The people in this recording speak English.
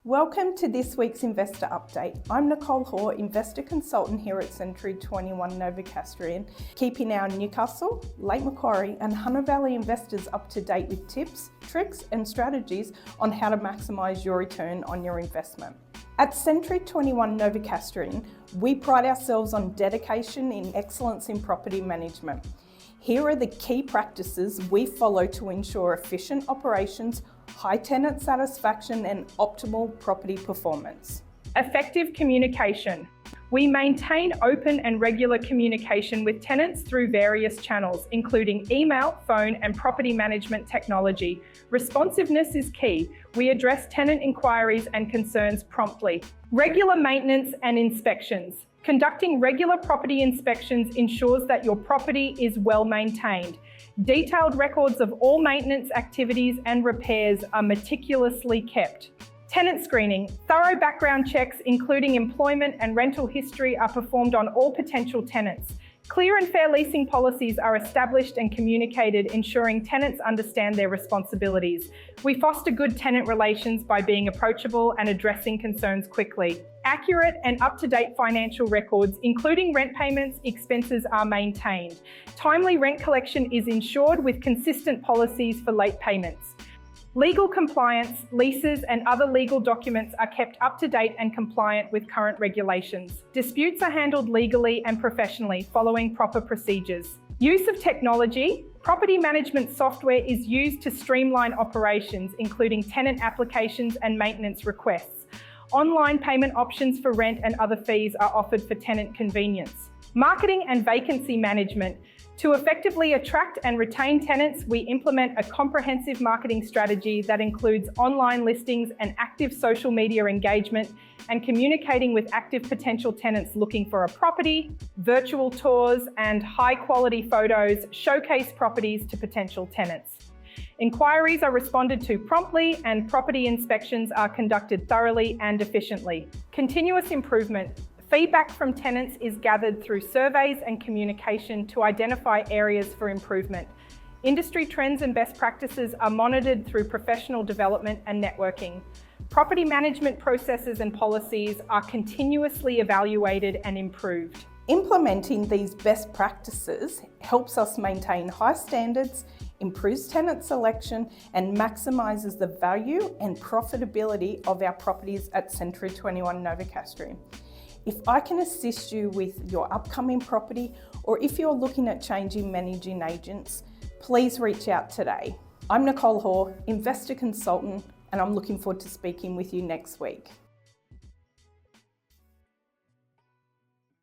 Welcome to this week's Investor Update. I'm Nicole Hoare, Investor Consultant here at Century 21 Newcastle, keeping our Newcastle, Lake Macquarie and Hunter Valley investors up to date with tips, tricks and strategies on how to maximise your return on your investment. At Century 21 Newcastle, we pride ourselves on dedication in excellence in property management. Here are the key practices we follow to ensure efficient operations, high tenant satisfaction and optimal property performance. Effective communication. We maintain open and regular communication with tenants through various channels, including email, phone and property management technology. Responsiveness is key. We address tenant inquiries and concerns promptly. Regular maintenance and inspections. Conducting regular property inspections ensures that your property is well maintained. Detailed records of all maintenance activities and repairs are meticulously kept. Tenant screening. Thorough background checks, including employment and rental history, are performed on all potential tenants. Clear and fair leasing policies are established and communicated, ensuring tenants understand their responsibilities. We foster good tenant relations by being approachable and addressing concerns quickly. Accurate and up-to-date financial records, including rent payments, expenses, are maintained. Timely rent collection is ensured with consistent policies for late payments. Legal compliance, leases and other legal documents are kept up to date and compliant with current regulations. Disputes are handled legally and professionally, following proper procedures. Use of technology. Property management software is used to streamline operations, including tenant applications and maintenance requests. Online payment options for rent and other fees are offered for tenant convenience. Marketing and vacancy management. To effectively attract and retain tenants, we implement a comprehensive marketing strategy that includes online listings and active social media engagement and communicating with active potential tenants looking for a property. Virtual tours and high-quality photos showcase properties to potential tenants. Inquiries are responded to promptly and property inspections are conducted thoroughly and efficiently. Continuous improvement. Feedback from tenants is gathered through surveys and communication to identify areas for improvement. Industry trends and best practices are monitored through professional development and networking. Property management processes and policies are continuously evaluated and improved. Implementing these best practices helps us maintain high standards, improves tenant selection and maximises the value and profitability of our properties at Century 21 Newcastle. If I can assist you with your upcoming property or if you're looking at changing managing agents, please reach out today. I'm Nicole Hoare, Investor Consultant, and I'm looking forward to speaking with you next week.